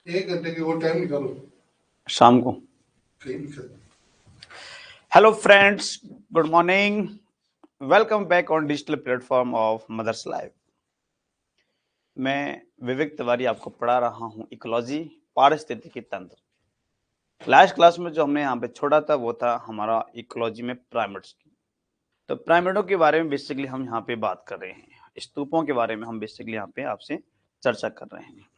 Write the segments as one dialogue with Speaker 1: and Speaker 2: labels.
Speaker 1: एक घंटे की वो टाइम निकालो
Speaker 2: शाम को।
Speaker 1: कहीं भी कर।
Speaker 2: Hello friends, good morning. Welcome back on digital platform of mothers life. मैं विवेक तिवारी आपको पढ़ा रहा हूँ इकोलॉजी, पारिस्थितिकी तंत्र। लास्ट क्लास में जो हमने यहाँ पे छोड़ा था वो था हमारा इकोलॉजी में प्राइमेट्स की। तो प्राइमेटों के बारे में बेसिकली हम यहाँ पे बात कर रहे हैं, स्तूपों के बारे में हम बेसिकली यहाँ पे आपसे चर्चा कर रहे हैं।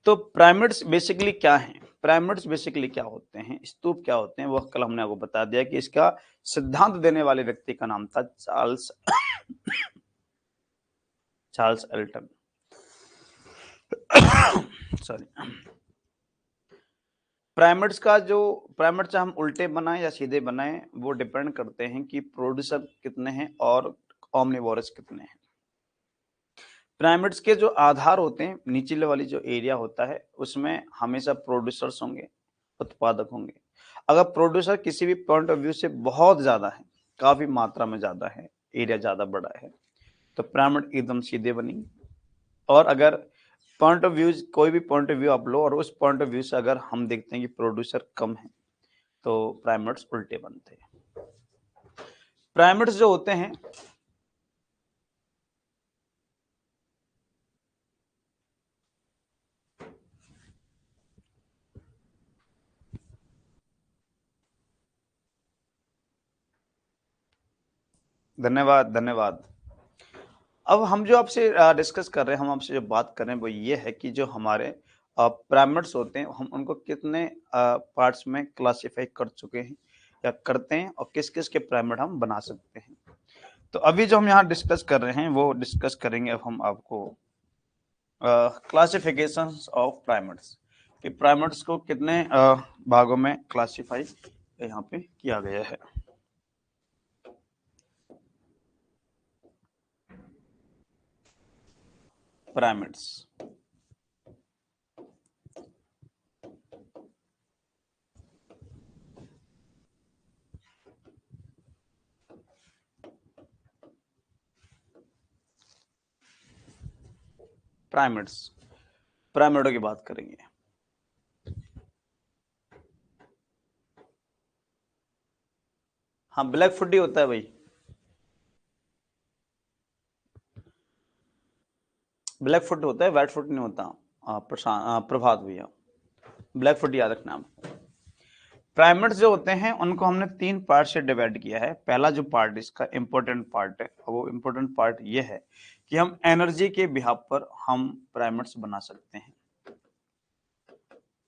Speaker 2: तो प्राइमेट्स बेसिकली क्या हैं? प्राइमेट्स बेसिकली क्या होते हैं, स्तूप क्या होते हैं, वो कल हमने आपको बता दिया कि इसका सिद्धांत देने वाले व्यक्ति का नाम था Charles Charles Elton. Sorry. Primates का जो प्राइमेट चाहे हम उल्टे बनाएं या सीधे बनाएं, वो डिपेंड करते हैं कि प्रोड्यूसर कितने हैं और ओमनिवोरस कितने हैं। प्राइमेट्स के जो आधार होते हैं, निचले वाली जो एरिया होता है, उसमें हमेशा प्रोड्यूसर्स होंगे, उत्पादक होंगे। अगर प्रोड्यूसर किसी भी पॉइंट ऑफ व्यू से बहुत ज्यादा है, काफी मात्रा में ज्यादा है, एरिया ज्यादा बड़ा है, तो प्राइमेट एकदम सीधे बनेंगे। और अगर पॉइंट ऑफ व्यू, कोई भी पॉइंट ऑफ व्यू आप लो और उस पॉइंट ऑफ व्यू से अगर हम देखते हैं कि प्रोड्यूसर कम है, तो प्राइमेट्स उल्टे बनते हैं। प्राइमेट्स जो होते हैं, धन्यवाद धन्यवाद। अब हम जो आपसे डिस्कस कर रहे हैं, हम आपसे जो बात कर रहे हैं वो ये है कि जो हमारे प्राइमेट्स होते हैं, हम उनको कितने पार्ट्स में क्लासिफाई कर चुके हैं या करते हैं, और किस किस के प्राइमेट हम बना सकते हैं। तो अभी जो हम यहाँ डिस्कस कर रहे हैं वो डिस्कस करेंगे अब हम आपको क्लासिफिकेशंस ऑफ प्राइमेट्स, कि प्राइमेट्स को कितने भागों में क्लासिफाई यहाँ पे किया गया है। प्राइमेट्स, प्राइमेट्स, प्राइमेटों की बात करेंगे। हाँ, ब्लैक फुट ही होता है भाई, ब्लैक फुट होता है, व्हाइट फुट नहीं होता। प्रभात भैया, ब्लैक फुट याद रखना आप। प्राइमेट्स जो होते हैं उनको हमने 3 पार्ट से डिवाइड किया है। पहला जो पार्ट इसका इंपॉर्टेंट पार्ट है, वो इंपॉर्टेंट पार्ट ये है कि हम एनर्जी के बिहाफ पर हम प्राइमेट्स बना सकते हैं।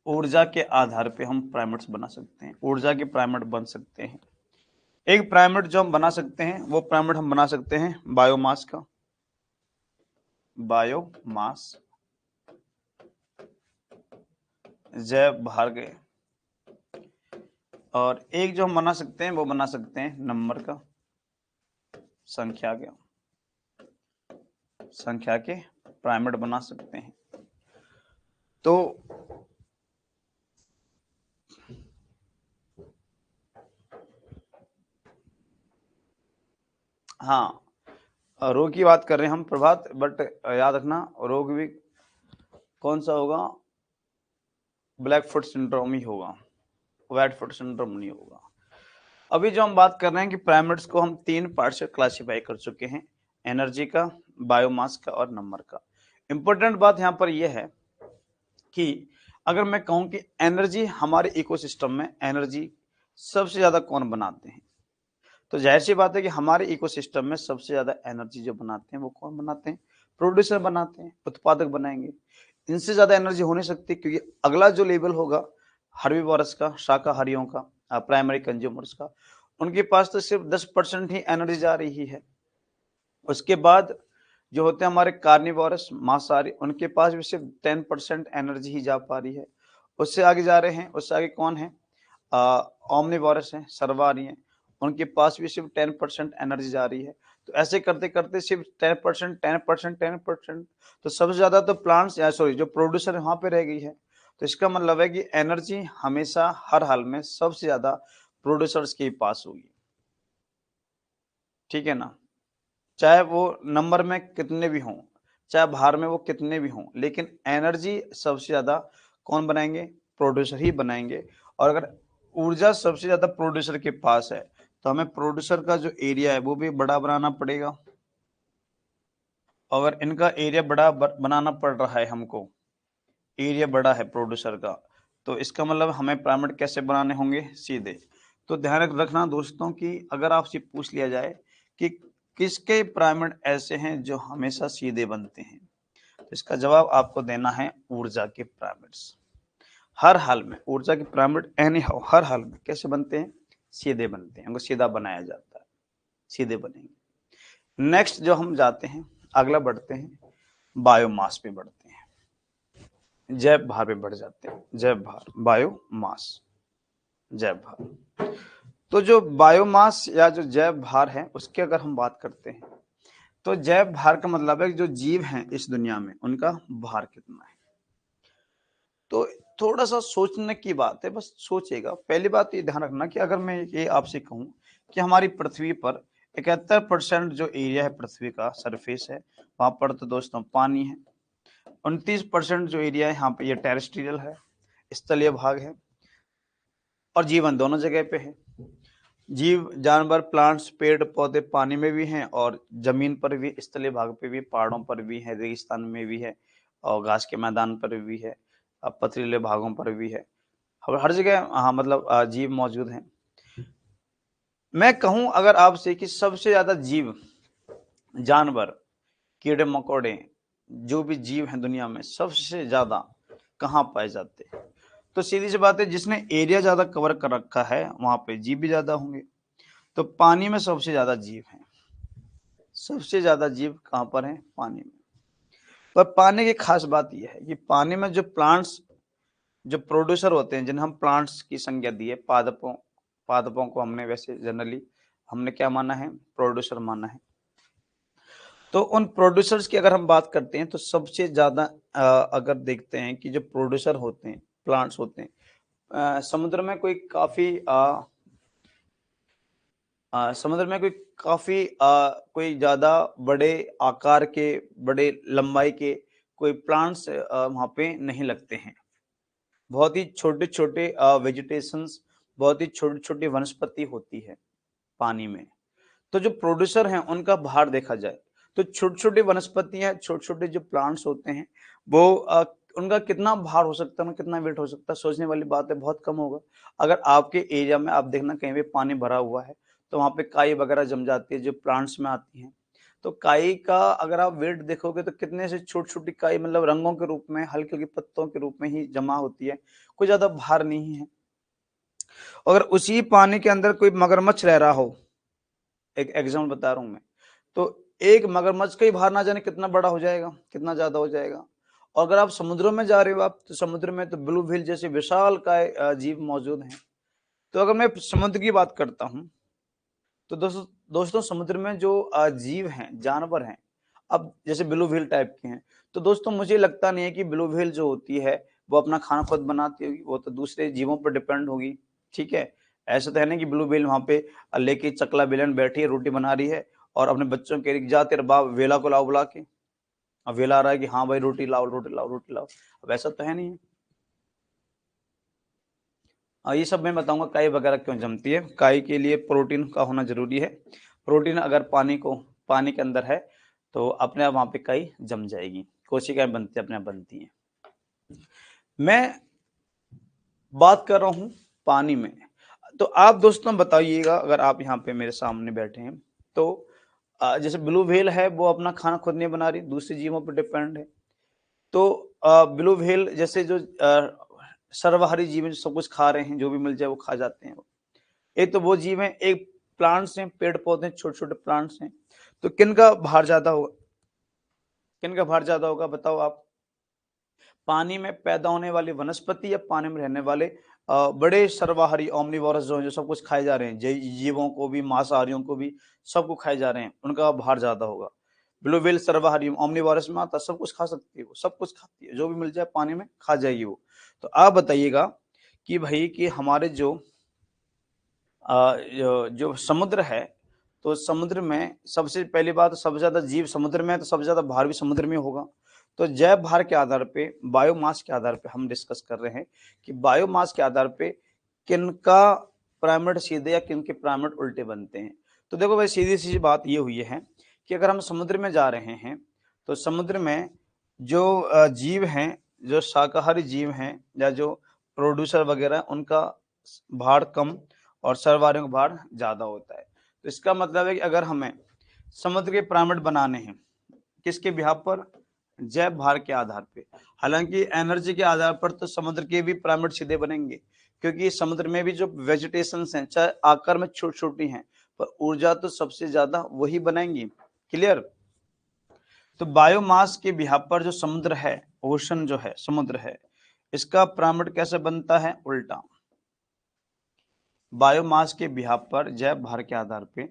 Speaker 2: ऊर्जा के आधार पे हम प्राइमेट्स बना सकते हैं, ऊर्जा के प्राइमेट बन सकते हैं। एक प्राइमेट जो हम बना सकते हैं, वो प्राइमेट हम बना सकते हैं बायोमास का, बायोमास, जैव भार। और एक जो हम बना सकते हैं वो बना सकते हैं नंबर का, संख्या के प्राइमेट बना सकते हैं। तो हाँ, रोग की बात कर रहे हैं हम प्रभात, बट याद रखना रोग भी कौन सा होगा, ब्लैक फुट सिंड्रोम ही होगा, व्हाइट फुट सिंड्रोम नहीं होगा। अभी जो हम बात कर रहे हैं कि प्राइमेट्स को हम 3 पार्ट से क्लासिफाई कर चुके हैं, एनर्जी का, बायोमास का और नंबर का। इंपॉर्टेंट बात यहाँ पर यह है कि अगर मैं कहूं कि एनर्जी, हमारे इकोसिस्टम में एनर्जी सबसे ज्यादा कौन बनाते हैं, तो जाहिर सी बात है कि हमारे इकोसिस्टम में सबसे ज्यादा एनर्जी जो बनाते हैं वो कौन बनाते हैं, प्रोड्यूसर बनाते हैं, उत्पादक बनाएंगे। इनसे ज्यादा एनर्जी हो नहीं सकती, क्योंकि अगला जो लेवल होगा हर्बीवोरस का, शाकाहारियों का, प्राइमरी कंज्यूमर्स का, उनके पास तो सिर्फ 10% ही एनर्जी जा रही है। उसके बाद जो होते हैं हमारे कार्निवोरस, मांसाहारी, उनके पास भी सिर्फ 10% एनर्जी ही जा पा रही है। उससे आगे जा रहे हैं, उससे आगे कौन है, ओमनिवोरस है, सर्वहारी है, उनके पास भी सिर्फ 10% एनर्जी जा रही है। तो ऐसे करते करते सिर्फ 10%, 10%, 10%, तो सबसे ज्यादा तो प्लांट्स या सॉरी जो प्रोड्यूसर वहां पे रह गई है। तो इसका मतलब है कि एनर्जी हमेशा हर हाल में सबसे ज्यादा प्रोड्यूसर्स के पास होगी। ठीक है ना, चाहे वो नंबर में कितने भी हों, चाहे बाहर में वो कितने भी हों, लेकिन एनर्जी सबसे ज्यादा कौन बनाएंगे? प्रोड्यूसर ही बनाएंगे। और अगर ऊर्जा सबसे ज्यादा प्रोड्यूसर के पास है तो हमें प्रोड्यूसर का जो एरिया है वो भी बड़ा बनाना पड़ेगा। अगर इनका एरिया बड़ा बनाना पड़ रहा है हमको, एरिया बड़ा है प्रोड्यूसर का, तो इसका मतलब हमें पिरामिड कैसे बनाने होंगे? सीधे। तो ध्यान रखना दोस्तों कि अगर आपसे पूछ लिया जाए कि किसके पिरामिड ऐसे हैं जो हमेशा सीधे बनते हैं, तो इसका जवाब आपको देना है ऊर्जा के पिरामिड्स। हर हाल में ऊर्जा के पिरामिड एनी हाउ हर हाल में कैसे बनते हैं? सीधे बनते हैं, उनको सीधा बनाया जाता है, सीधे बनेंगे। नेक्स्ट जो हम जाते हैं, अगला बढ़ते हैं, बायोमास पे बढ़ते हैं, जैव भार पे बढ़ जाते हैं। जैव भार, बायोमास, जैव भार। तो जो बायोमास या जो जैव भार है उसकी अगर हम बात करते हैं तो जैव भार का मतलब है कि जो जीव हैं इस दुनिया में उनका भार कितना है। तो थोड़ा सा सोचने की बात है, बस सोचेगा। पहली बात ये ध्यान रखना कि अगर मैं ये आपसे कहूं कि हमारी पृथ्वी पर 71% जो एरिया है पृथ्वी का सरफेस है, वहां पर तो दोस्तों पानी है। 29% जो एरिया है यहाँ पे ये टेरेस्ट्रियल है, स्थलीय भाग है, और जीवन दोनों जगह पे है। जीव जानवर, प्लांट्स, पेड़ पौधे पानी में भी हैं और जमीन पर भी, स्थलीय भाग पे भी, पहाड़ों पर भी है, रेगिस्तान में भी है, और घास के मैदान पर भी है, पथरीले भागों पर भी है। हर जगह हाँ मतलब जीव मौजूद हैं। मैं कहूं अगर आपसे कि सबसे ज्यादा जीव, जानवर, कीड़े मकोड़े, जो भी जीव हैं दुनिया में सबसे ज्यादा कहाँ पाए जाते हैं, तो सीधी सी बात है जिसने एरिया ज्यादा कवर कर रखा है वहां पे जीव भी ज्यादा होंगे। तो पानी में सबसे ज्यादा जीव हैं। सबसे ज्यादा जीव कहां पर हैं? पानी में। पर पानी की खास बात यह है कि पानी में जो प्लांट्स, जो प्रोड्यूसर होते हैं, जिन्हें हम प्लांट्स की संज्ञा दी है, पादपों, पादपों को हमने वैसे जनरली हमने क्या माना है? प्रोड्यूसर माना है। तो उन प्रोड्यूसर्स की अगर हम बात करते हैं तो सबसे ज्यादा अगर देखते हैं कि जो प्रोड्यूसर होते हैं, प्लांट्स होते हैं, समुद्र में कोई काफी समुद्र में कोई ज्यादा बड़े आकार के, बड़े लंबाई के कोई प्लांट्स वहां पे नहीं लगते हैं। बहुत ही छोटे छोटे वेजिटेशंस, बहुत ही छोटी छोटी वनस्पति होती है पानी में। तो जो प्रोड्यूसर हैं उनका भार देखा जाए तो छोटी छोटी वनस्पतियां, छोटे छोटे जो प्लांट्स होते हैं वो उनका कितना भार हो सकता है, कितना वेट हो सकता है, सोचने वाली बात है, बहुत कम होगा। अगर आपके एरिया में आप देखना कहीं भी पानी भरा हुआ है तो वहां पे काई वगैरह जम जाती है जो प्लांट्स में आती है। तो काई का अगर आप वेट देखोगे तो कितने से छोटी छोटी काई, मतलब रंगों के रूप में, हल्के हल्के पत्तों के रूप में ही जमा होती है, कोई ज्यादा भार नहीं है। अगर उसी पानी के अंदर कोई मगरमच्छ रह रहा हो, एक एग्जाम्पल बता रहा हूं मैं, तो एक मगरमच्छ का ही भार ना जाने कितना बड़ा हो जाएगा, कितना ज्यादा हो जाएगा। और अगर आप समुद्रों में जा रहे हो आप, तो समुद्र में तो ब्लू व्हेल जैसे विशाल काय जीव मौजूद हैं। तो अगर मैं समुद्र की बात करता हूं तो दोस्तों समुद्र में जो जीव हैं, जानवर हैं, अब जैसे ब्लू व्हेल टाइप के हैं, तो दोस्तों मुझे लगता नहीं है कि ब्लू व्हेल जो होती है वो अपना खाना खुद बनाती होगी, वो तो दूसरे जीवों पर डिपेंड होगी। ठीक है, ऐसा तो है ना कि ब्लू व्हेल वहां पे लेके चकला बेलन बैठी है, रोटी बना रही है और अपने बच्चों के जा तेरे बाप वेला को लाओ बुला के। अब वेला आ रहा है कि हाँ भाई रोटी लाओ, रोटी लाओ, रोटी लाओ। अब ऐसा तो है नहीं। ये सब मैं बताऊंगा काई वगैरह क्यों जमती है। काई के लिए प्रोटीन का होना जरूरी है। प्रोटीन अगर पानी के अंदर है तो अपने आप वहां पे काई जम जाएगी, कोशिकाएं बनती अपने आप बनती हैं। मैं बात कर रहा हूं पानी में। तो आप दोस्तों बताइएगा, अगर आप यहाँ पे मेरे सामने बैठे हैं तो जैसे ब्लू व्हेल है वो अपना खाना खुद नहीं बना रही, दूसरे जीवों पर डिपेंड है। तो ब्लू व्हेल जैसे जो सर्वहारी जीव हैं, जो सब कुछ खा रहे हैं, जो भी मिल जाए वो खा जाते हैं। एक तो वो जीव है, एक प्लांट्स हैं, पेड़ पौधे, छोटे छोटे प्लांट्स हैं। तो किनका भार ज्यादा होगा? किनका भार ज्यादा होगा बताओ आप? पानी में पैदा होने वाली वनस्पति या पानी में रहने वाले बड़े सर्वाहारी ओमनिवोरस जो हैं, जो सब कुछ खाए जा रहे हैं, जीवों को भी, मांसाहारियों को भी, सबको खाए जा रहे हैं, उनका भार ज्यादा होगा। ब्लू व्हेल सर्वाहारी ओमनिवोरस में आता, सब कुछ खा सकती है, वो सब कुछ खाती है, जो भी मिल जाए पानी में खा जाएगी वो। तो आप बताइएगा कि भाई कि हमारे जो जो समुद्र है, तो समुद्र में सबसे पहली बात, सबसे ज्यादा जीव समुद्र में है, तो सबसे ज्यादा भार भी समुद्र में होगा। तो जैव भार के आधार पे, बायोमास के आधार पे हम डिस्कस कर रहे हैं कि बायोमास के आधार पे किनका पिरामिड सीधे या किनके पिरामिड उल्टे बनते हैं। तो देखो भाई, सीधी सी बात ये हुई है कि अगर हम समुद्र में जा रहे हैं तो समुद्र में जो जीव हैं, जो शाकाहारी जीव हैं या जो प्रोड्यूसर वगैरह, उनका भार कम और सर्वाहारियों का भार ज्यादा होता है। तो इसका मतलब है कि अगर हमें समुद्र के पिरामिड बनाने हैं, किसके बिहाफ पर? जैव भार के आधार पे। हालांकि एनर्जी के आधार पर तो समुद्र के भी पिरामिड सीधे बनेंगे, क्योंकि समुद्र में भी जो वेजिटेशन हैं, चाहे आकार में छोटी छोटी हैं, पर ऊर्जा तो सबसे ज्यादा वही बनाएंगी। क्लियर? तो बायोमास के बिहाफ पर जो समुद्र है, ओशन जो है, समुद्र है, इसका पिरामिड कैसे बनता है? उल्टा। बायोमास के बिहाफ पर जैव भार के आधार पे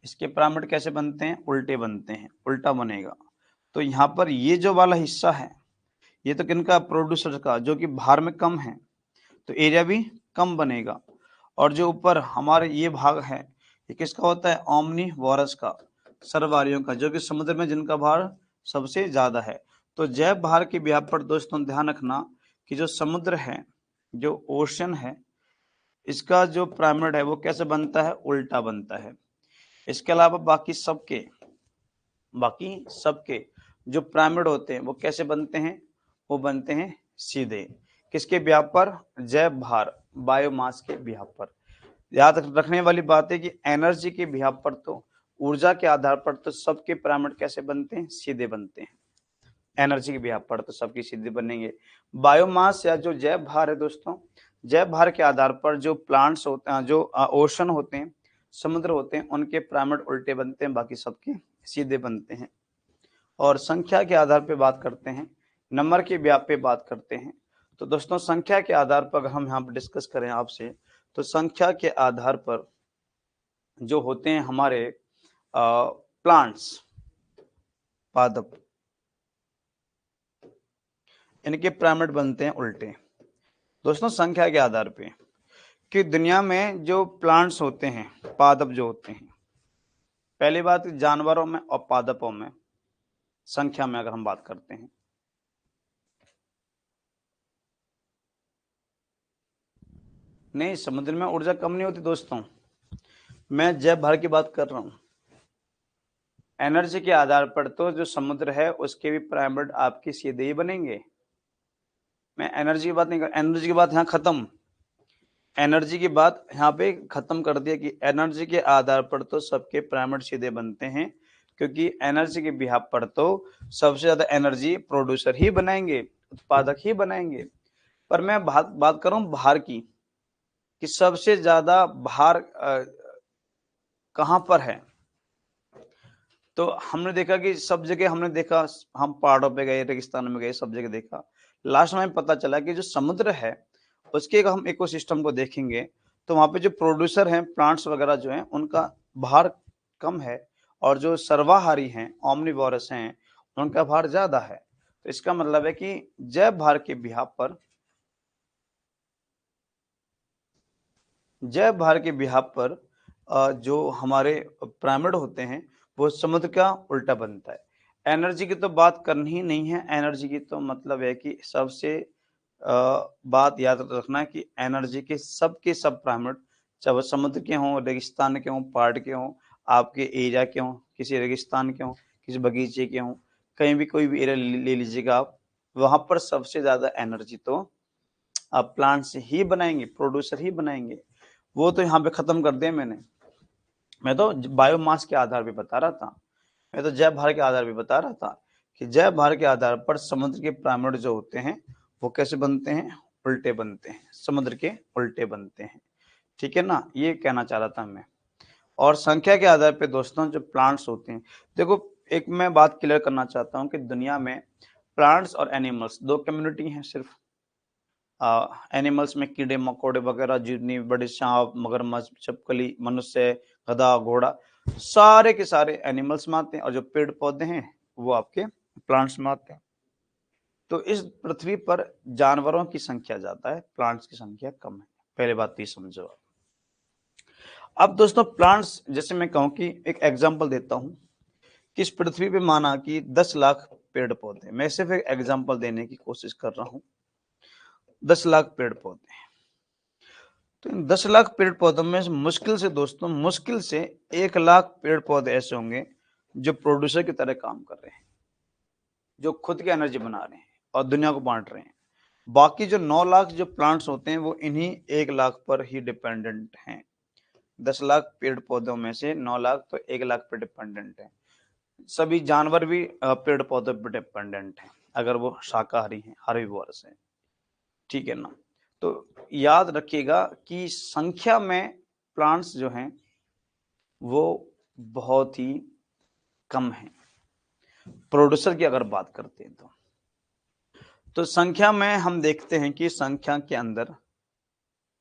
Speaker 2: इसके पिरामिड कैसे बनते हैं? उल्टे बनते हैं, उल्टा बनेगा। तो यहाँ पर ये जो वाला हिस्सा है, ये तो किनका? प्रोड्यूसर का, जो कि भार में कम है, तो एरिया भी कम बनेगा। और जो ऊपर हमारे ये भाग है, ये किसका होता है? ओमनीवोरस का, सर्वहारियों का, जो कि समुद्र में जिनका भार सबसे ज्यादा है। तो जैव भार के बिहाफ पर दोस्तों ध्यान रखना कि जो समुद्र है, जो ओशन है, इसका जो पिरामिड है वो कैसे बनता है? उल्टा बनता है। इसके अलावा बाकी सबके जो पिरामिड होते हैं वो कैसे बनते हैं? वो बनते हैं सीधे। किसके बिहाफ पर? जैव भार, बायोमास के बिहाफ पर। याद रखने वाली बात है कि एनर्जी के बिहाफ पर तो, ऊर्जा के आधार पर तो सबके पिरामिड कैसे बनते हैं? सीधे बनते हैं। एनर्जी के बिहाफ पर तो सबकी सीधे बनेंगे। बायोमास या जो जैव भार है दोस्तों, जैव भार के आधार पर जो प्लांट्स होते हैं, जो ओशन होते हैं, समुद्र होते हैं, उनके पिरामिड उल्टे बनते हैं, बाकी सबके सीधे बनते हैं। और संख्या के आधार पे बात करते हैं, नंबर के बिहाफ पे बात करते हैं। तो दोस्तों संख्या के आधार पर अगर हम यहाँ पर डिस्कस करें आपसे, तो संख्या के आधार पर जो होते हैं हमारे प्लांट्स, पादप, इनके पिरामिड बनते हैं उल्टे। दोस्तों संख्या के आधार पे कि दुनिया में जो प्लांट्स होते हैं, पादप जो होते हैं, पहली बात जानवरों में और पादपों में संख्या में अगर हम बात करते हैं, नहीं, समुद्र में ऊर्जा कम नहीं होती दोस्तों, मैं जैव भार की बात कर रहा हूं। एनर्जी के आधार पर तो जो समुद्र है उसके भी पिरामिड आपके सीधे ही बनेंगे। मैं एनर्जी की बात नहीं कर, एनर्जी की बात यहाँ खत्म, एनर्जी की बात यहाँ पे खत्म कर दिया कि एनर्जी के आधार पर तो सबके पिरामिड सीधे बनते हैं, क्योंकि एनर्जी के बिहाफ पर तो सबसे ज्यादा एनर्जी प्रोड्यूसर ही बनाएंगे, उत्पादक ही बनाएंगे। पर मैं बात कर रहा हूँ भार की, कि सबसे ज्यादा भार कहाँ पर है। तो हमने देखा कि सब जगह हमने देखा, हम पहाड़ों पे गए, रेगिस्तान में गए, सब जगह देखा, लास्ट में पता चला कि जो समुद्र है उसके अगर हम इकोसिस्टम को देखेंगे तो वहां पे जो प्रोड्यूसर हैं, प्लांट्स वगैरह जो हैं, उनका भार कम है, और जो सर्वाहारी हैं, ओमनिवोरस हैं, उनका भार ज्यादा है। तो इसका मतलब है कि जैव भार के बिहाफ पर, जैव भार के बिहाफ पर जो हमारे पिरामिड होते हैं वो समुद्र का उल्टा बनता है। एनर्जी की तो बात करनी ही नहीं है, एनर्जी की तो मतलब है कि सबसे बात याद रखना कि एनर्जी के सब पिरामिड, चाहे वो समुद्र के हों, रेगिस्तान के हों, पहाड़ के हों, आपके एरिया के हों, किसी रेगिस्तान के हों, किसी बगीचे के हों, कहीं भी कोई भी एरिया ले लीजिएगा आप, वहां पर सबसे ज्यादा एनर्जी तो आप प्लांट्स ही बनाएंगे, प्रोड्यूसर ही बनाएंगे। वो तो यहाँ पे खत्म कर दिया मैंने, मैं तो बायोमास के आधार पे बता रहा था, मैं तो जैव भार के आधार पे बता रहा था कि जैव भार के आधार पर समुद्र के पिरामिड जो होते हैं वो कैसे बनते हैं? उल्टे बनते हैं, समुद्र के उल्टे बनते हैं। ठीक है ना, ये कहना चाह रहा था मैं। और संख्या के आधार पे दोस्तों जो प्लांट्स होते हैं, देखो एक मैं बात क्लियर करना चाहता हूँ कि दुनिया में प्लांट्स और एनिमल्स दो कम्युनिटी हैं सिर्फ। एनिमल्स में कीड़े मकोड़े वगैरह, जितनी बड़े सांप, मगरमच्छ, छिपकली, मनुष्य, गधा, घोड़ा, सारे के सारे एनिमल्स में आते हैं, और जो पेड़ पौधे हैं वो आपके प्लांट्स में आते हैं। तो इस पृथ्वी पर जानवरों की संख्या ज्यादा है, प्लांट्स की संख्या कम है, पहले बात तो ये समझो। अब दोस्तों प्लांट्स, जैसे मैं कहूँ कि एक एग्जांपल देता हूँ कि इस पृथ्वी पे माना कि 10 लाख पेड़ पौधे, मैं सिर्फ एक एग्जांपल देने की कोशिश कर रहा हूँ। 10 लाख पेड़ पौधे, तो इन 10 लाख पेड़ पौधों में मुश्किल से दोस्तों, मुश्किल से 1 लाख पेड़ पौधे ऐसे होंगे जो प्रोड्यूसर की तरह काम कर रहे हैं, जो खुद की एनर्जी बना रहे हैं और दुनिया को बांट रहे हैं। बाकी जो 9 लाख जो प्लांट्स होते हैं वो इन्हीं 1 लाख पर ही डिपेंडेंट हैं। 10 लाख पेड़ पौधों में से 9 लाख तो 1 लाख पर डिपेंडेंट है। सभी जानवर भी पेड़ पौधों पर डिपेंडेंट हैं, अगर वो शाकाहारी हैं, हर्बीवोरस हैं, ठीक है ना। तो याद रखिएगा कि संख्या में प्लांट्स जो हैं वो बहुत ही कम है। प्रोड्यूसर की अगर बात करते हैं तो संख्या में हम देखते हैं कि संख्या के अंदर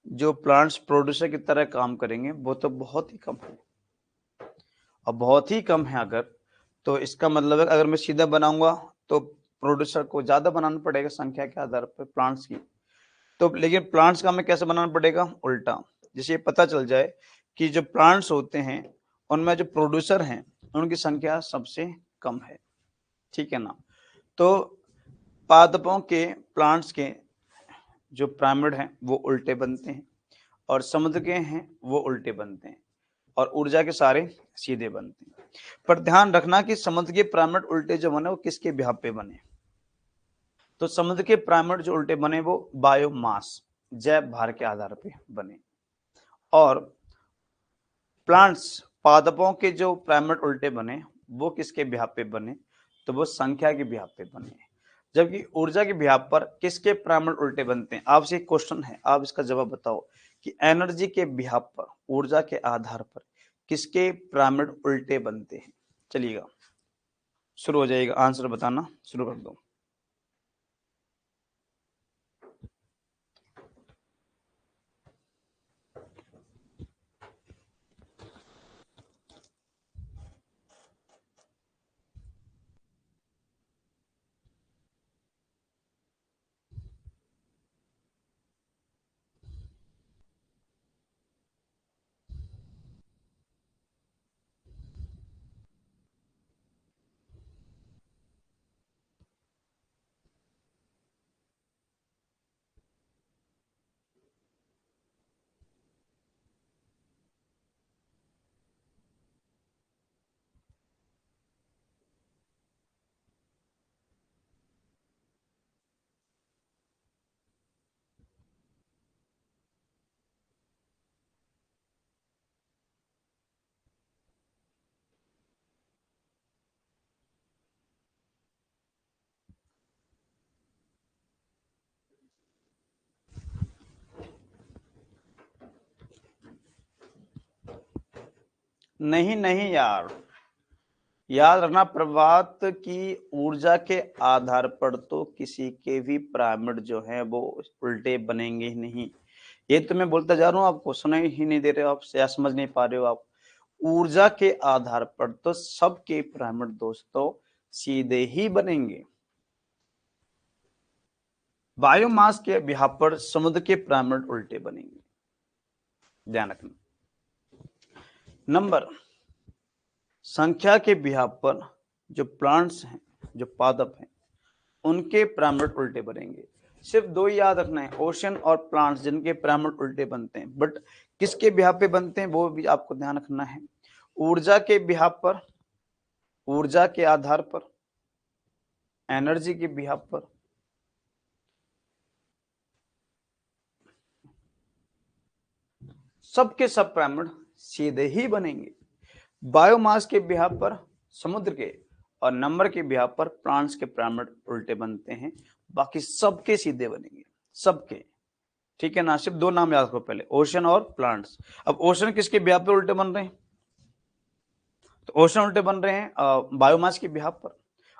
Speaker 2: जो प्लांट्स प्रोड्यूसर की तरह काम करेंगे वो तो बहुत ही कम है, और बहुत ही कम है अगर, तो इसका मतलब है अगर मैं सीधा बनाऊंगा तो प्रोड्यूसर को ज्यादा बनाना पड़ेगा संख्या के आधार पर प्लांट्स की। तो लेकिन प्लांट्स का हमें कैसे बनाना पड़ेगा, उल्टा। जिसे पता चल जाए कि जो प्लांट्स होते हैं उनमें जो प्रोड्यूसर हैं उनकी संख्या सबसे कम है, ठीक है ना। तो पादपों के, प्लांट्स के जो पिरामिड हैं वो उल्टे बनते हैं, और समुद्र के हैं वो उल्टे बनते हैं, और ऊर्जा के सारे सीधे बनते हैं। पर ध्यान रखना कि समुद्र के पिरामिड उल्टे जो बने वो किसके बिहाफ पे बने। तो समुद्र के पिरामिड जो उल्टे बने वो बायोमास, जैव भार के आधार पे बने, और प्लांट्स, पादपों के जो पिरामिड उल्टे बने वो किसके बिहाफ पे बने, तो वो संख्या के बिहाफ पे बने। जबकि ऊर्जा के बिहाफ पर किसके पिरामिड उल्टे बनते हैं, आपसे एक क्वेश्चन है, आप इसका जवाब बताओ कि एनर्जी के बिहाफ पर, ऊर्जा के आधार पर किसके पिरामिड उल्टे बनते हैं। चलिएगा शुरू हो जाएगा, आंसर बताना शुरू कर दो। नहीं नहीं यार, याद रखना, प्रभात की ऊर्जा के आधार पर तो किसी के भी पिरामिड जो है वो उल्टे बनेंगे ही नहीं। ये तो मैं बोलता जा रहा हूँ, आपको सुनाई ही नहीं दे रहे हो, आप या समझ नहीं पा रहे हो आप। ऊर्जा के आधार पर तो सबके पिरामिड दोस्तों सीधे ही बनेंगे। बायोमास के बिहाफ पर समुद्र के पिरामिड उल्टे बनेंगे, ध्यान रखना। नंबर, संख्या के बिहाफ पर जो प्लांट्स हैं, जो पादप हैं, उनके पिरामिड उल्टे बनेंगे। सिर्फ दो ही याद रखना है, ओशन और प्लांट्स, जिनके पिरामिड उल्टे बनते हैं। बट किसके बिहाफ पे बनते हैं वो भी आपको ध्यान रखना है। ऊर्जा के बिहाफ पर, ऊर्जा के आधार पर, एनर्जी के बिहाफ पर, सबके सब पिरामिड सीधे ही बनेंगे। बायोमास के बिहाफ पर समुद्र के, और नंबर के बिहाफ पर प्लांट्स के पिरामिड उल्टे बनते हैं, बाकी सबके सीधे बनेंगे, सबके, ठीक है ना। सिर्फ दो नाम याद रखो पहले, ओशन और प्लांट्स। अब ओशन किसके बिहाफ पे उल्टे बन रहे हैं, तो ओशन उल्टे बन रहे हैं बायोमास के बिहाफ पर,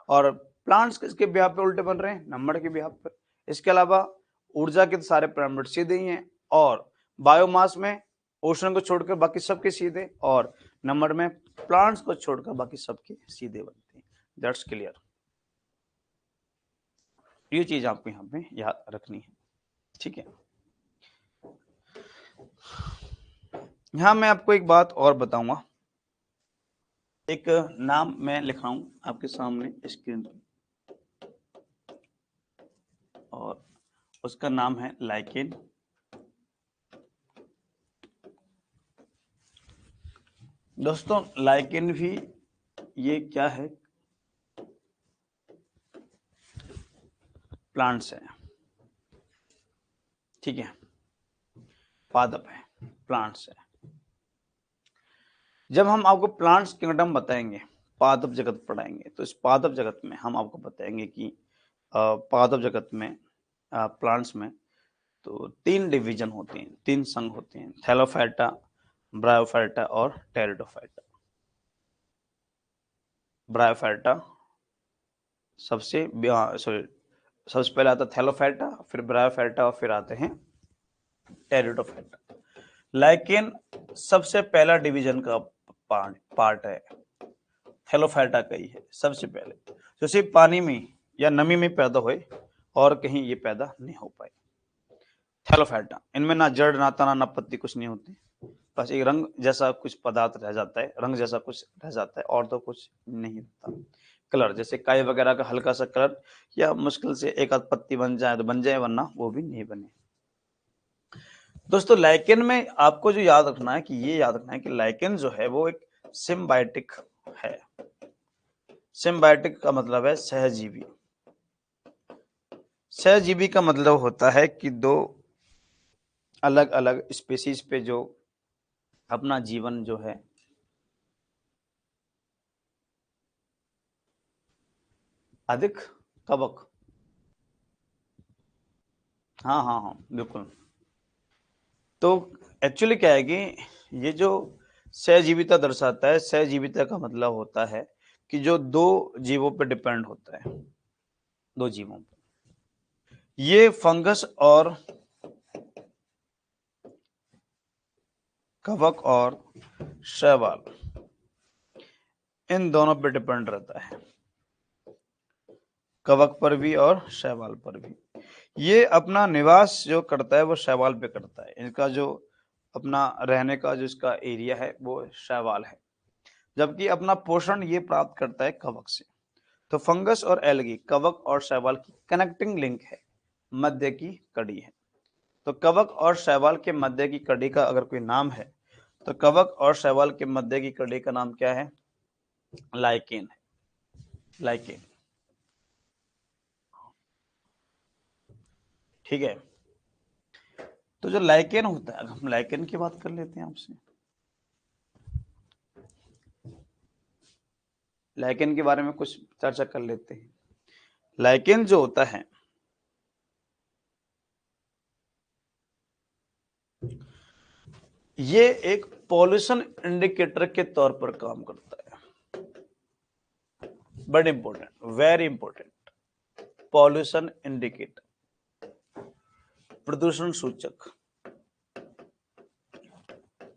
Speaker 2: और प्लांट्स किसके बिहाफ पे उल्टे बन रहे हैं, नंबर के बिहाफ पर। इसके अलावा ऊर्जा के तो सारे पिरामिड सीधे ही हैं, और बायोमास में ओशन को छोड़कर बाकी सबके सीधे, और नंबर में प्लांट्स को छोड़कर बाकी सबके सीधे बनते हैं। That's clear. ये चीज आपको यहाँ पे याद रखनी है, ठीक है। यहाँ मैं आपको एक बात और बताऊंगा। एक नाम मैं लिख रहा हूं आपके सामने स्क्रीन पर, और उसका नाम है लाइकेन। दोस्तों लाइकेन भी ये क्या है, प्लांट्स है, ठीक है, पादप है, प्लांट्स है। जब हम आपको प्लांट्स किंगडम बताएंगे, पादप जगत पढ़ाएंगे, तो इस पादप जगत में हम आपको बताएंगे कि पादप जगत में, प्लांट्स में तो 3 डिवीजन होते हैं, 3 संघ होते हैं, थैलोफाइटा, ब्रायोफाइटा और टेरिडोफाइटा। ब्रायोफाइटा सबसे सॉरी सबसे पहले आता है थैलोफाइटा, फिर ब्रायोफाइटा और फिर आते हैं टेरिडोफाइटा। लाइकेन सबसे पहला डिवीजन का पार्ट है, थैलोफाइटा का ही है सबसे पहले, जो सिर्फ पानी में या नमी में पैदा हुए और कहीं ये पैदा नहीं हो पाए। थैलोफाइटा, इनमें ना जड़ ना तना ना पत्ती कुछ नहीं होती, बस एक रंग जैसा कुछ पदार्थ रह जाता है, रंग जैसा कुछ रह जाता है और तो कुछ नहीं रहता। कलर जैसे काई वगैरह का हल्का सा कलर, या मुश्किल से एक आध पत्ती बन जाए तो बन जाए, वरना वो भी नहीं बने। दोस्तों लाइकेन में आपको जो याद रखना है कि ये याद रखना है कि लाइकेन जो है वो एक सिम्बायोटिक है। सिम्बायोटिक का मतलब है सहजीवी। सहजीवी का मतलब होता है कि दो अलग अलग स्पीशीज पे जो अपना जीवन जो है अधिक कवक, हाँ हाँ हाँ बिल्कुल। तो एक्चुअली क्या है कि ये जो सहजीविता दर्शाता है, सहजीविता का मतलब होता है कि जो दो जीवों पर डिपेंड होता है, दो जीवों पर। ये फंगस और कवक और शैवाल, इन दोनों पर डिपेंड रहता है, कवक पर भी और शैवाल पर भी। ये अपना निवास जो करता है वो शैवाल पे करता है, इनका जो अपना रहने का जो इसका एरिया है वो शैवाल है, जबकि अपना पोषण ये प्राप्त करता है कवक से। तो फंगस और एल्गी कवक और शैवाल की कनेक्टिंग लिंक है, मध्य की कड़ी है। तो कवक और शैवाल के मध्य की कड़ी का अगर कोई नाम है, तो कवक और शैवाल के मध्य की कड़ी का नाम क्या है? लाइकेन है, लाइकेन, ठीक है। तो जो लाइकेन होता है, हम लाइकेन की बात कर लेते हैं आपसे। लाइकेन के बारे में कुछ चर्चा कर लेते हैं। लाइकेन जो होता है ये एक पॉल्यूशन इंडिकेटर के तौर पर काम करता है। बड़ी important, very important, pollution indicator, प्रदूषण सूचक।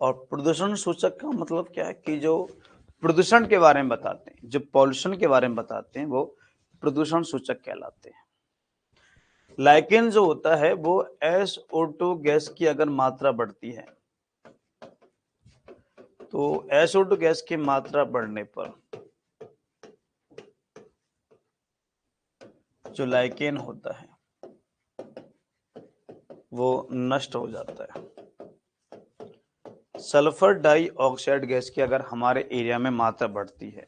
Speaker 2: और प्रदूषण सूचक का मतलब क्या है कि जो प्रदूषण के बारे में बताते हैं, जो पॉल्यूशन के बारे में बताते हैं, वो प्रदूषण सूचक कहलाते हैं। लाइकेन जो होता है वो SO2 गैस की अगर मात्रा बढ़ती है, तो SO2 गैस की मात्रा बढ़ने पर जो लाइकेन होता है वो नष्ट हो जाता है। सल्फर डाइऑक्साइड गैस की अगर हमारे एरिया में मात्रा बढ़ती है,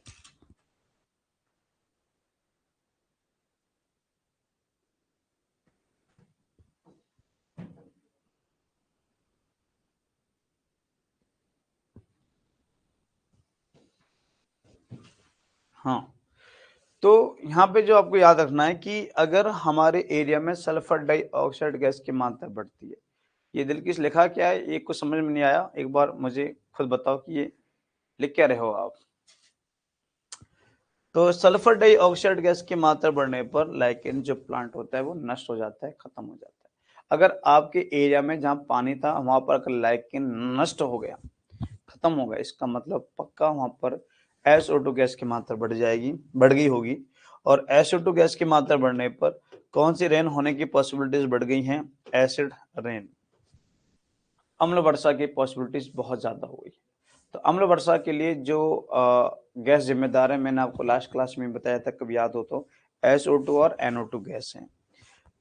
Speaker 2: हाँ, तो यहाँ पे जो आपको याद रखना है कि अगर हमारे एरिया में सल्फर डाइऑक्साइड गैस की मात्रा बढ़ती है, ये दिलकिश लिखा क्या है, ये कुछ समझ में नहीं आया, एक बार मुझे खुद बताओ कि ये लिख क्या रहे हो आप। तो सल्फर डाइऑक्साइड गैस की मात्रा बढ़ने पर लाइकेन जो प्लांट होता है वो नष्ट हो जाता है, खत्म हो जाता है। अगर आपके एरिया में जहाँ पानी था वहां पर अगर लाइकेन नष्ट हो गया, खत्म हो गया, इसका मतलब पक्का वहां पर SO2 गैस की मात्रा बढ़ जाएगी, बढ़ गई होगी। और SO2 गैस की मात्रा बढ़ने पर कौन सी रेन होने की पॉसिबिलिटीज बढ़ गई हैं? Acid rain. अम्ल वर्षा की पॉसिबिलिटीज बहुत ज़्यादा हो गई। तो अम्ल वर्षा के लिए जो गैस जिम्मेदार है, मैंने आपको लास्ट क्लास में बताया था, कभी याद हो तो SO2 और NO2 गैस है,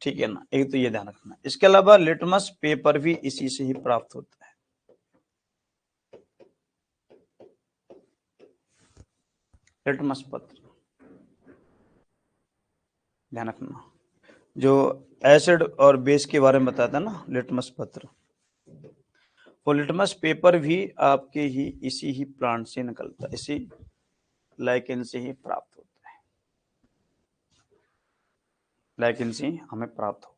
Speaker 2: ठीक है ना। एक तो ये ध्यान रखना। इसके अलावा लिटमस पेपर भी इसी से ही प्राप्त होता है। लिटमस पत्र ध्यान रखना, जो एसिड और बेस के बारे में बताता है ना, लिटमस पत्र, वो लिटमस पेपर भी आपके ही इसी ही प्लांट से निकलता है, इसी लाइकेन से ही प्राप्त होता है, लाइकेन से ही हमें प्राप्त होगा।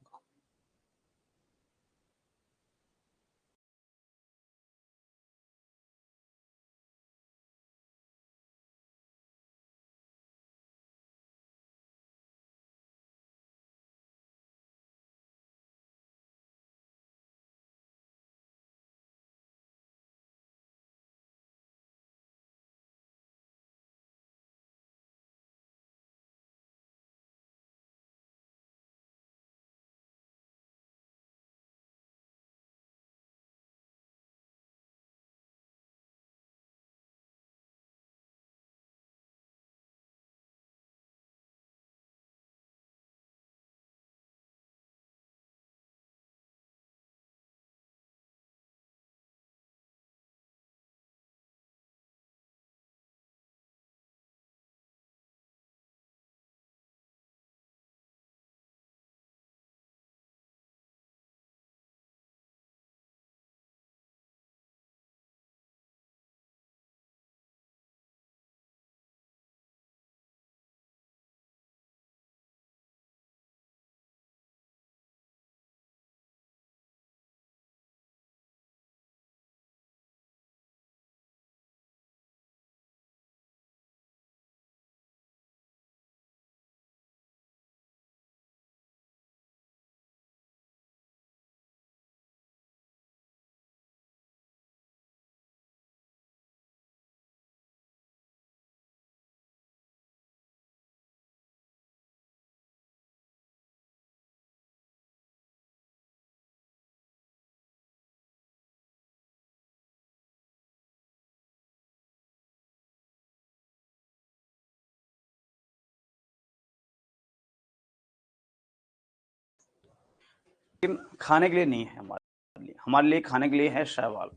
Speaker 2: लेकिन खाने के लिए नहीं है हमारे लिए खाने के लिए है शैवाल,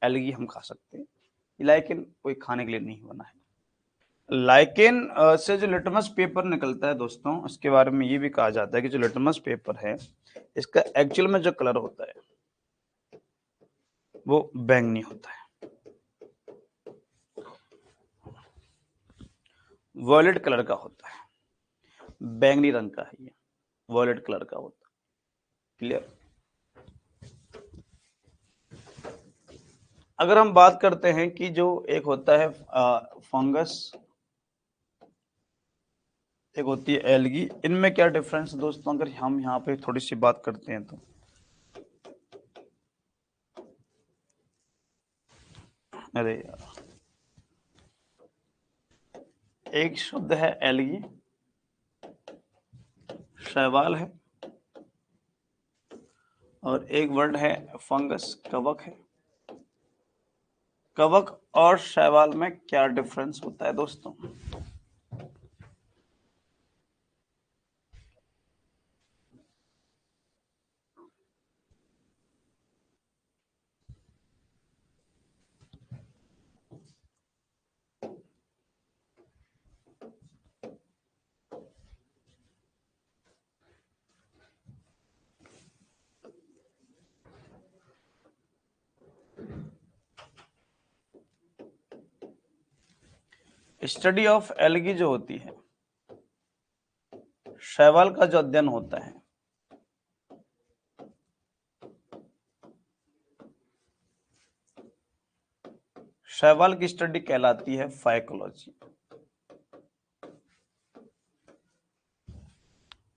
Speaker 2: एलगी हम खा सकते हैं, लाइकेन कोई खाने के लिए नहीं बना है। लाइकेन से जो लिटमस पेपर निकलता है दोस्तों, उसके बारे में ये भी कहा जाता है कि जो लिटमस पेपर है, इसका एक्चुअल में जो कलर होता है वो बैंगनी होता है, वॉयलेट कलर का होता है, बैंगनी रंग का है, ये वॉयलेट कलर का होता है। क्लियर। अगर हम बात करते हैं कि जो एक होता है फंगस, एक होती है एलगी, इनमें क्या डिफरेंस दोस्तों, अगर हम यहाँ पे थोड़ी सी बात करते हैं तो अरे यार, एक शुद्ध है एलगी, शैवाल है, और एक वर्ड है फंगस, कवक है। कवक और शैवाल में क्या डिफरेंस होता है दोस्तों? स्टडी ऑफ एलगी जो होती है, शैवाल का जो अध्ययन होता है, शैवाल की स्टडी कहलाती है फाइकोलॉजी,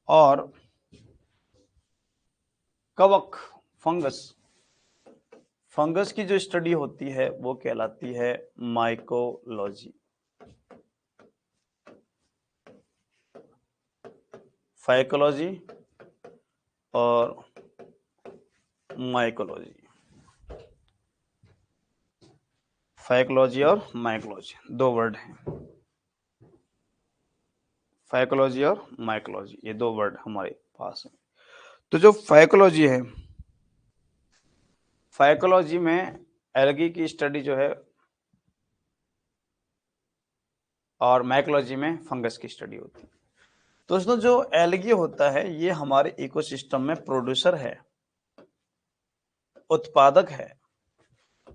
Speaker 2: और कवक, फंगस, फंगस की जो स्टडी होती है वो कहलाती है माइकोलॉजी। फाइकोलॉजी और माइकोलॉजी। फाइकोलॉजी और माइकोलॉजी दो वर्ड हैं, फाइकोलॉजी और माइकोलॉजी ये दो वर्ड हमारे पास हैं। तो जो फाइकोलॉजी है, फाइकोलॉजी में एल्गी की स्टडी जो है और माइकोलॉजी में फंगस की स्टडी होती है। तो दोस्तों जो एल्गी होता है ये हमारे इकोसिस्टम में प्रोड्यूसर है, उत्पादक है,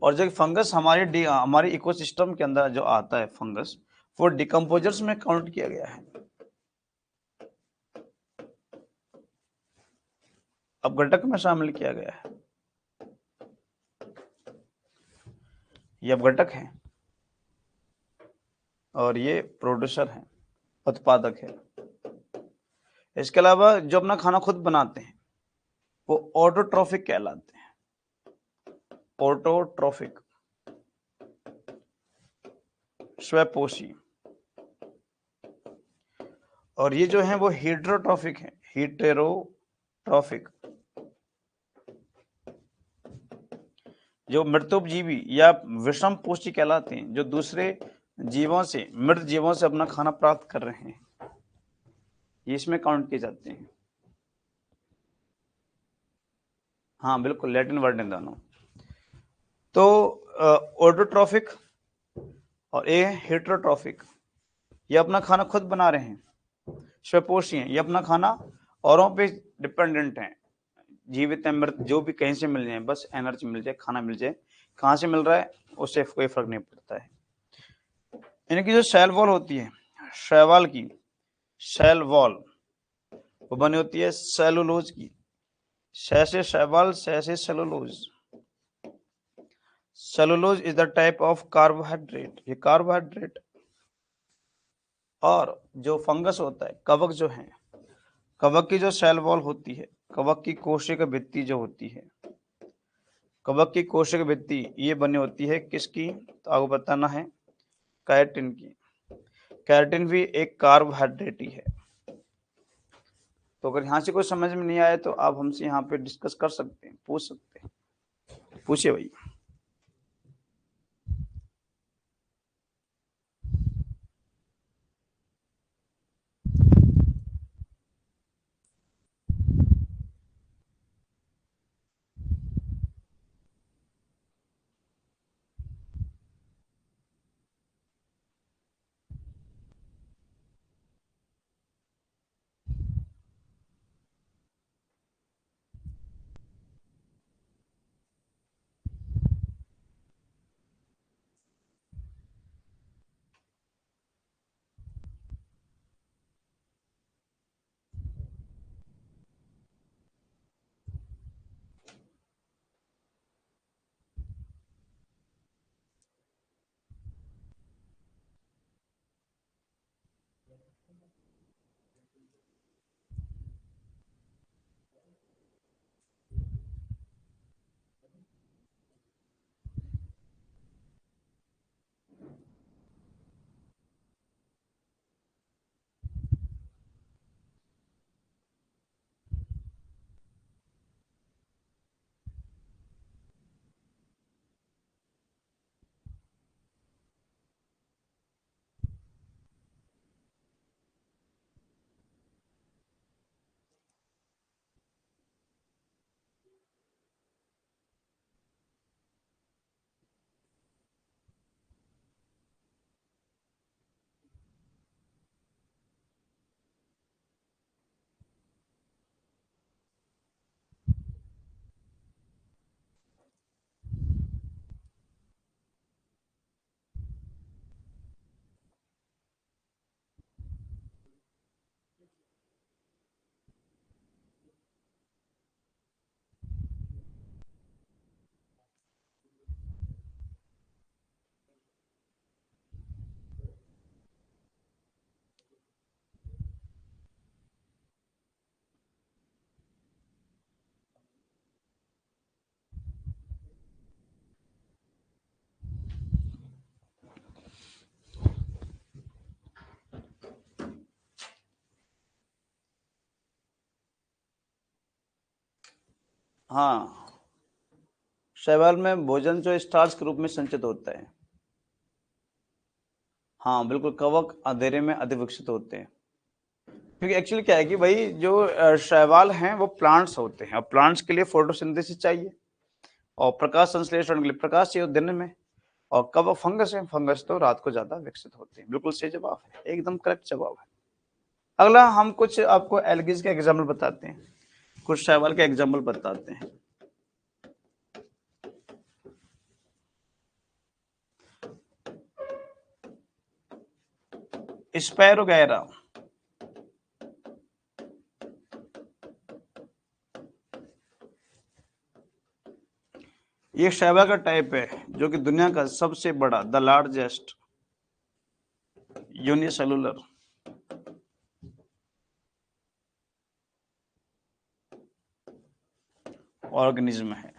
Speaker 2: और जो फंगस हमारे इकोसिस्टम के अंदर जो आता है फंगस, वो डिकम्पोजर्स में काउंट किया गया है। अब घटक में शामिल किया गया है, ये अब घटक है और ये प्रोड्यूसर है, उत्पादक है। इसके अलावा जो अपना खाना खुद बनाते हैं वो ऑटोट्रॉफिक कहलाते हैं, ऑटोट्रॉफिक, स्वपोषी। और ये जो है वो हीटेरोट्रॉफिक है, हीटेरोट्रॉफिक। जो मृतोपजीवी या विषम पोषी कहलाते हैं, जो दूसरे जीवों से, मृत जीवों से अपना खाना प्राप्त कर रहे हैं, ये इसमें काउंट किए जाते हैं। हाँ बिल्कुल, लैटिन वर्ड हैं दोनों। तो ऑटोट्रॉफिक और ये हेटेरोट्रॉफिक, ये अपना खाना खुद बना रहे हैं, स्वपोषी हैं, ये अपना खाना औरों पे डिपेंडेंट हैं, जीवित है मृत जो भी कहीं से मिल जाए, बस एनर्जी मिल जाए, खाना मिल जाए, कहाँ से मिल रहा है उससे कोई फर्क नहीं पड़ता है। इनकी जो सेल वॉल होती है, शैवाल की सेल वॉल, वो बनी होती है सेलुलोज की, से शैवाल, से cellulose. Cellulose is the type of carbohydrate, ये कार्बोहाइड्रेट। और जो फंगस होता है, कवक जो है, कवक की जो सेल वॉल होती है, कवक की कोशिका भित्ति जो होती है, कवक की कोशिका भित्ति ये बनी होती है किसकी, तो आपको बताना है कैरेटिन की। कैरेटिन भी एक कार्बोहाइड्रेट ही है। तो अगर यहाँ से कोई समझ में नहीं आए तो आप हमसे यहाँ पे डिस्कस कर सकते हैं, पूछ सकते हैं, पूछिए भाई। हाँ, शैवाल में भोजन जो स्टार्च के रूप में संचित होता है, हाँ बिल्कुल, कवक अंधेरे में अधिक विकसित होते हैं। क्योंकि एक्चुअली क्या है कि भाई जो शैवाल हैं वो प्लांट्स होते हैं, और प्लांट्स के लिए फोटोसिंथेसिस चाहिए, और प्रकाश संश्लेषण के लिए प्रकाश चाहिए दिन में, और कवक फंगस है, फंगस तो रात को ज्यादा विकसित होते हैं। बिल्कुल सही जवाब है, एकदम करेक्ट जवाब है। अगला हम कुछ आपको एल्गीज के एग्जाम्पल बताते हैं, कुछ शैवाल के एग्जाम्पल बताते हैं। स्पैरोगैरा, ये शैवाल का टाइप है जो कि दुनिया का सबसे बड़ा, द लार्जेस्ट यूनिसेलुलर ऑर्गेनिज्म है।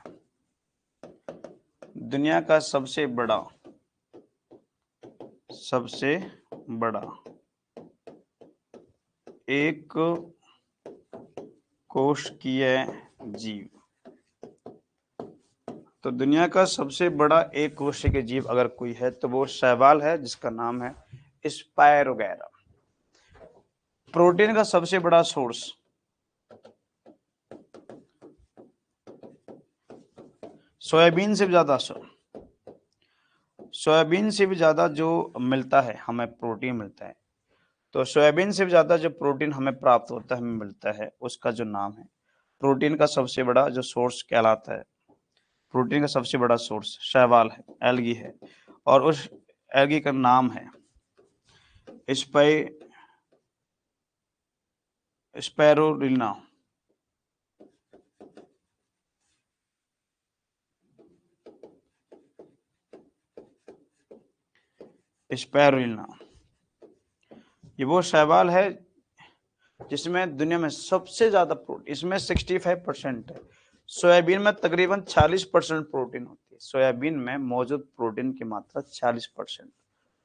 Speaker 2: दुनिया का सबसे बड़ा एक कोशिकीय जीव। तो दुनिया का सबसे बड़ा एक कोशिकीय जीव अगर कोई है तो वो शैवाल है, जिसका नाम है स्पायरोगैरा। प्रोटीन का सबसे बड़ा सोर्स, सोयाबीन से भी ज्यादा, सोयाबीन से भी ज्यादा जो मिलता है हमें प्रोटीन मिलता है, तो सोयाबीन से भी ज्यादा जो प्रोटीन हमें प्राप्त होता है, हमें मिलता है, उसका जो नाम है, प्रोटीन का सबसे बड़ा जो सोर्स कहलाता है, प्रोटीन का सबसे बड़ा सोर्स शैवाल है, एल्गी है। और उस एल्गी का नाम है स्पैरोलिना। स्पैरुलिना ये वो शैवाल है जिसमें दुनिया में सबसे ज्यादा प्रोटीन, इसमें 65% है। सोयाबीन में तकरीबन 40% प्रोटीन होती है, सोयाबीन में मौजूद प्रोटीन की मात्रा 40%,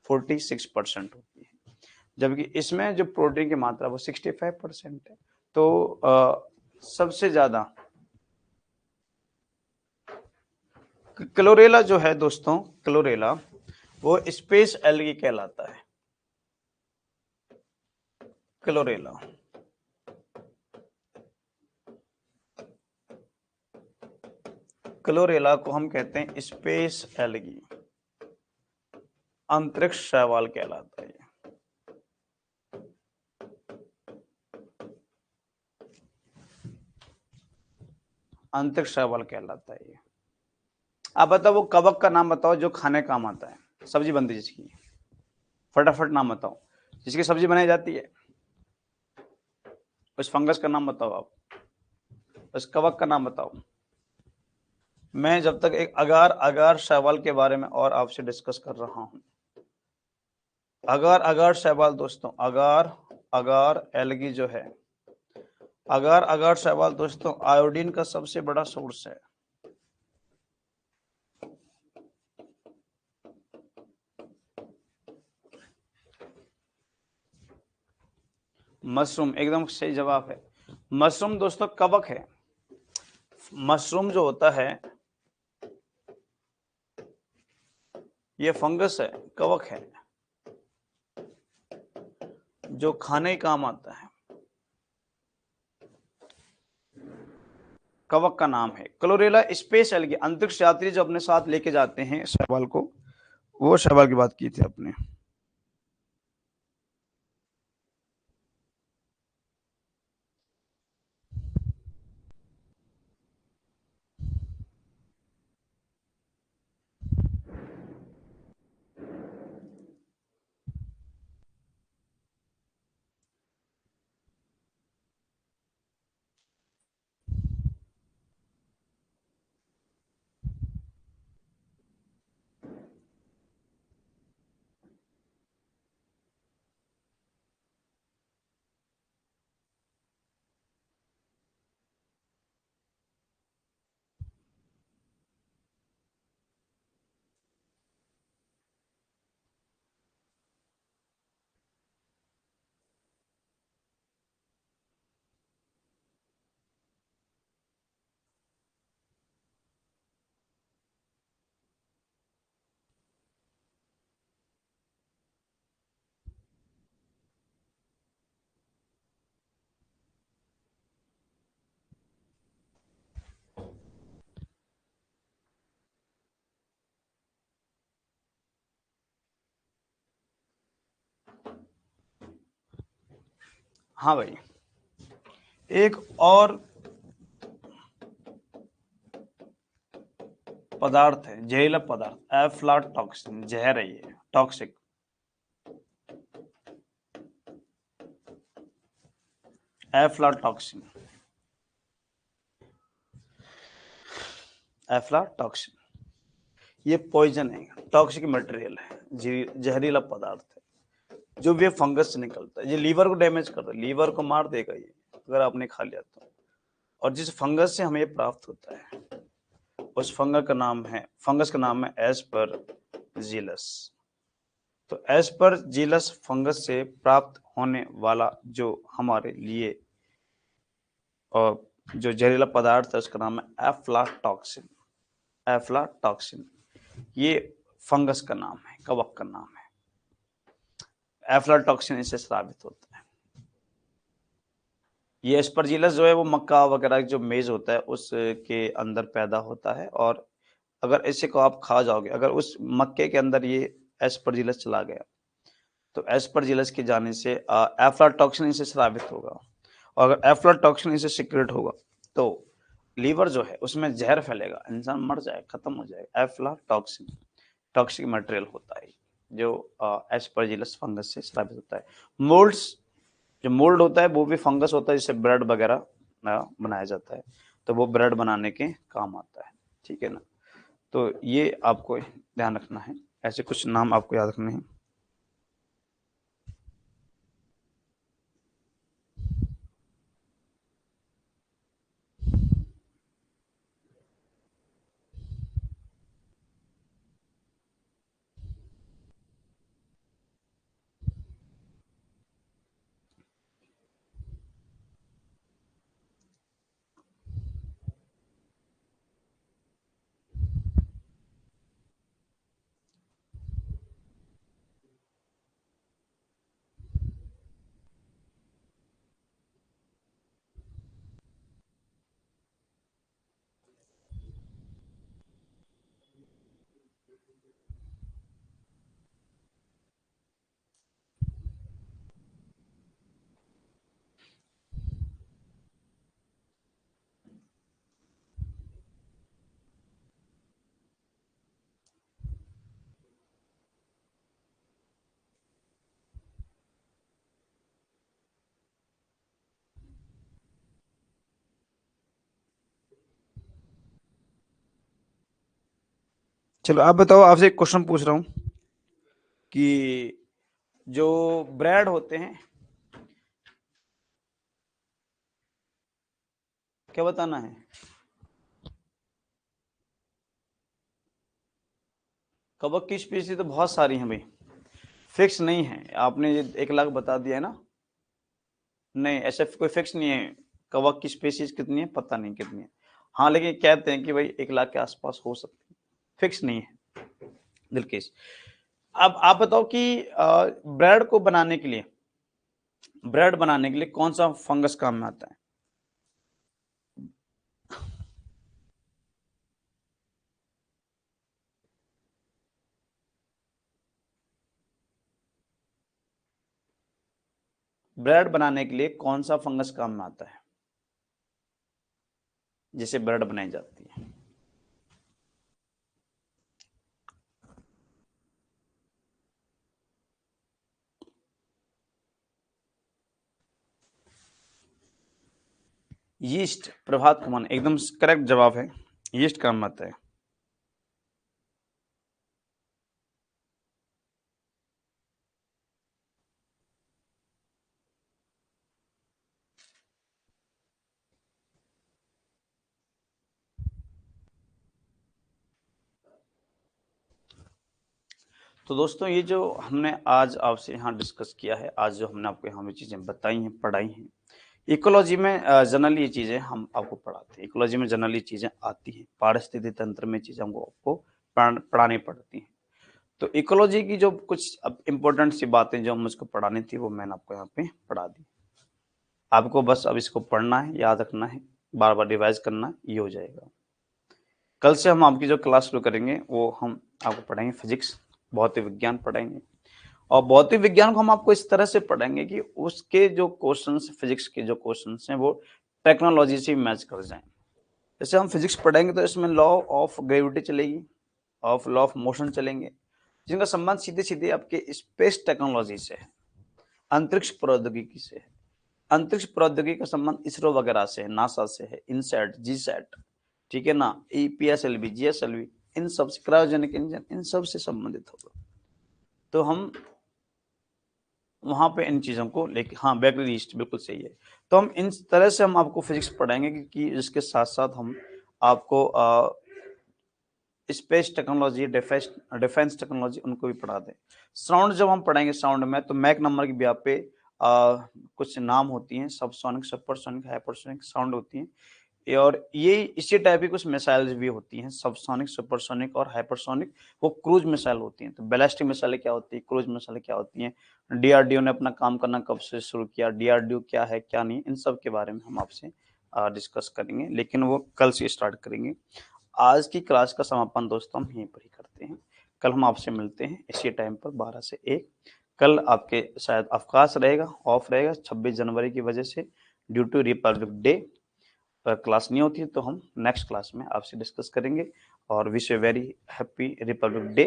Speaker 2: 46% होती है, जबकि इसमें जो प्रोटीन की मात्रा वो 65% है। तो सबसे ज्यादा क्लोरेला जो है दोस्तों, क्लोरेला वो स्पेस एल्गी कहलाता है। क्लोरेला क्लोरेला को हम कहते हैं स्पेस एल्गी, अंतरिक्ष शैवाल कहलाता है। अंतरिक्ष शैवाल कहलाता है ये। आप बताओ वो कवक का नाम बताओ जो खाने काम आता है, सब्जी बनती है जिसकी, फटाफट नाम बताओ जिसकी सब्जी बनाई जाती है। उस फंगस का नाम बताओ आप, उस कवक का नाम बताओ। मैं जब तक एक अगार अगार शैवाल के बारे में और आपसे डिस्कस कर रहा हूं। अगार अगार शैवाल दोस्तों, अगार अगार एल्गी जो है, अगार अगार शैवाल दोस्तों आयोडीन का सबसे बड़ा सोर्स है। मशरूम एकदम सही जवाब है। मशरूम दोस्तों कवक है। मशरूम जो होता है ये फंगस है, कवक है, जो खाने काम आता है। कवक का नाम है क्लोरेला स्पेस एल्गी, अंतरिक्ष यात्री जो अपने साथ लेके जाते हैं शैवाल को, वो शैवाल की बात की थी आपने। हाँ भाई, एक और पदार्थ है, जहरीला पदार्थ, एफ्लाटॉक्सिन, जहर है ये, टॉक्सिक। एफ्लाटॉक्सिन, एफ्लाटॉक्सिन ये पॉइजन है, टॉक्सिक मटेरियल है, जहरीला पदार्थ है, जो भी फंगस से निकलता है। ये लीवर को डैमेज करता है, लीवर को मार देगा ये अगर आपने खा लिया तो। और जिस फंगस से हमें ये प्राप्त होता है उस फंगस का नाम है एस्परजिलस। तो एस्परजिलस फंगस से प्राप्त होने वाला जो हमारे लिए और जो जहरीला पदार्थ है उसका नाम है एफ्लाटॉक्सिन। एफ्लाटॉक्सिन ये फंगस का नाम है, कवक का नाम है। एफ्लाटॉक्सिन इससे स्रावित होता है। ये एस्परजिलस जो है वो मक्का वगैरह जो मेज होता है उसके अंदर पैदा होता है, और अगर इसे को आप खा जाओगे, अगर उस मक्के के अंदर ये एस्परजिलस चला गया तो एस्परजिलस के जाने से एफ्लाटॉक्सिन इसे स्रावित होगा, और अगर एफ्लाटॉक्सिन इसे सिक्रेट होगा तो लीवर जो है उसमें जहर फैलेगा, इंसान मर जाएगा, खत्म हो जाएगा। एफ्लाटॉक्सिन टॉक्सिक मटेरियल होता है जो एस्परजिलस फंगस से स्रावित होता है। मोल्ड्स, जो मोल्ड होता है वो भी फंगस होता है जिससे ब्रेड वगैरह बनाया जाता है, तो वो ब्रेड बनाने के काम आता है, ठीक है ना। तो ये आपको ध्यान रखना है, ऐसे कुछ नाम आपको याद रखने हैं। चलो आप बताओ, आपसे एक क्वेश्चन पूछ रहा हूँ कि जो ब्रेड होते हैं, क्या बताना है? कवक की स्पीशीज तो बहुत सारी हैं भाई, फिक्स नहीं है। आपने ये 1 लाख बता दिया है ना, नहीं ऐसा कोई फिक्स नहीं है। कवक की स्पीशीज कितनी है पता नहीं कितनी है, हाँ लेकिन कहते हैं कि भाई 1 लाख के आसपास हो सकती है, फिक्स नहीं है दिलकेश। अब आप बताओ कि ब्रेड को बनाने के लिए, ब्रेड बनाने के लिए कौन सा फंगस काम में आता है? ब्रेड बनाने के लिए कौन सा फंगस काम में आता है जिससे ब्रेड बनाई जाती है? यीस्ट। प्रभात कुमार एकदम करेक्ट जवाब है, यीस्ट काम में आता है। तो दोस्तों ये जो हमने आज आपसे यहाँ डिस्कस किया है, आज जो हमने आपको यहाँ चीजें बताई हैं, पढ़ाई हैं, इकोलॉजी में जनरली ये चीजें हम आपको पढ़ाते हैं, इकोलॉजी में जनरली चीजें आती हैं, पारिस्थितिकी तंत्र में चीजें हमको आपको पढ़ानी पड़ती हैं। तो इकोलॉजी की जो कुछ अब इम्पोर्टेंट सी बातें जो मुझको पढ़ानी थी वो मैंने आपको यहाँ पे पढ़ा दी। आपको बस अब इसको पढ़ना है, याद रखना है, बार बार रिवाइज करना, ये हो जाएगा। कल से हम आपकी जो क्लास शुरू करेंगे वो हम आपको पढ़ाएंगे फिजिक्स, भौतिक विज्ञान पढ़ाएंगे, और भौतिक विज्ञान को हम आपको इस तरह से पढ़ेंगे कि उसके जो क्वेश्चंस, फिजिक्स के जो क्वेश्चंस हैं वो टेक्नोलॉजी से मैच कर जाएं। जैसे हम फिजिक्स पढ़ेंगे तो इसमें लॉ ऑफ ग्रेविटी चलेगी, ऑफ लॉ ऑफ मोशन चलेंगे, जिनका संबंध सीधे सीधे आपके स्पेस टेक्नोलॉजी से है, अंतरिक्ष प्रौद्योगिकी से है। अंतरिक्ष प्रौद्योगिकी का संबंध इसरो वगैरह से है, नासा से है, इनसैट, जीसैट, ठीक है ना, पीएसएलवी, जीएसएलवी, इन सब से, क्रायोजेनिक इंजन, इन सब से संबंधित होगा। तो हम वहां पे इन चीजों को लेके, हाँ बैटरी ईस्ट बिल्कुल सही है। तो हम इन तरह से हम आपको फिजिक्स पढ़ाएंगे कि इसके साथ साथ हम आपको स्पेस टेक्नोलॉजी, डिफेंस टेक्नोलॉजी उनको भी पढ़ा दें। साउंड जब हम पढ़ेंगे साउंड में, तो मैक नंबर की ब्याह पे कुछ नाम होती हैं, सबसोनिक, सुपरसोनिक, हाइपरसोनिक साउंड होती हैं, और ये इसी टाइप की कुछ मिसाइल्स भी होती हैं, सबसोनिक, सुपरसोनिक और हाइपरसोनिक, वो क्रूज मिसाइल होती हैं। तो बैलिस्टिक मिसाइलें क्या होती है, क्रूज मिसाइलें क्या होती हैं, डीआरडीओ ने अपना काम करना कब से शुरू किया, डीआरडीओ क्या है क्या नहीं, इन सब के बारे में हम आपसे डिस्कस करेंगे, लेकिन वो कल से स्टार्ट करेंगे। आज की क्लास का समापन दोस्तों हम यहीं पर ही करते हैं। कल हम आपसे मिलते हैं इसी टाइम पर 12 से 1। कल आपके शायद अवकाश रहेगा, ऑफ रहेगा 26 जनवरी की वजह से, ड्यू टू रिपब्लिक डे पर क्लास नहीं होती है, तो हम नेक्स्ट क्लास में आपसे डिस्कस करेंगे। और wish you very happy Republic day.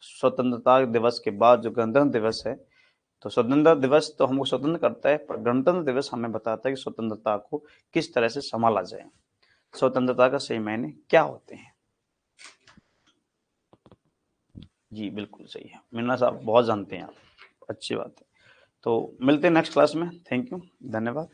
Speaker 2: स्वतंत्रता दिवस के बाद जो गणतंत्र दिवस है, तो स्वतंत्रता दिवस तो हमको स्वतंत्र करता है, पर गणतंत्र दिवस हमें बताता है कि स्वतंत्रता को किस तरह से संभाला जाए, स्वतंत्रता का सही मायने क्या होते हैं। जी बिल्कुल सही है, मीना साहब बहुत जानते हैं आप, अच्छी बात है। तो मिलते हैं नेक्स्ट क्लास में, थैंक यू, धन्यवाद।